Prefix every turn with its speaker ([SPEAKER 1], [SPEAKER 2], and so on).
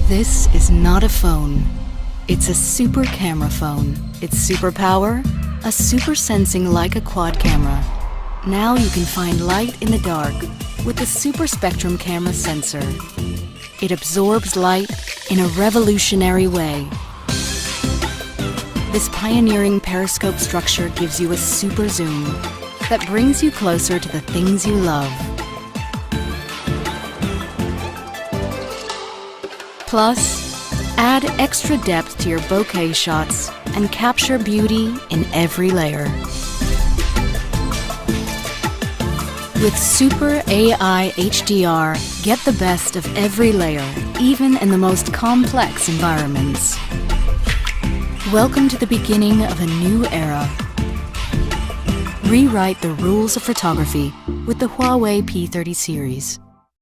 [SPEAKER 1] This is not a phone. It's a super camera phone. Its superpower? A super sensing Leica quad camera. Now you can find light in the dark with the Super Spectrum camera sensor. It absorbs light in a revolutionary way. This pioneering periscope structure gives you a super zoom that brings you closer to the things you love. Plus, add extra depth to your bokeh shots and capture beauty in every layer. With Super AI HDR, get the best of every layer, even in the most complex environments. Welcome to the beginning of a new era. Rewrite the rules of photography with the Huawei P30 series.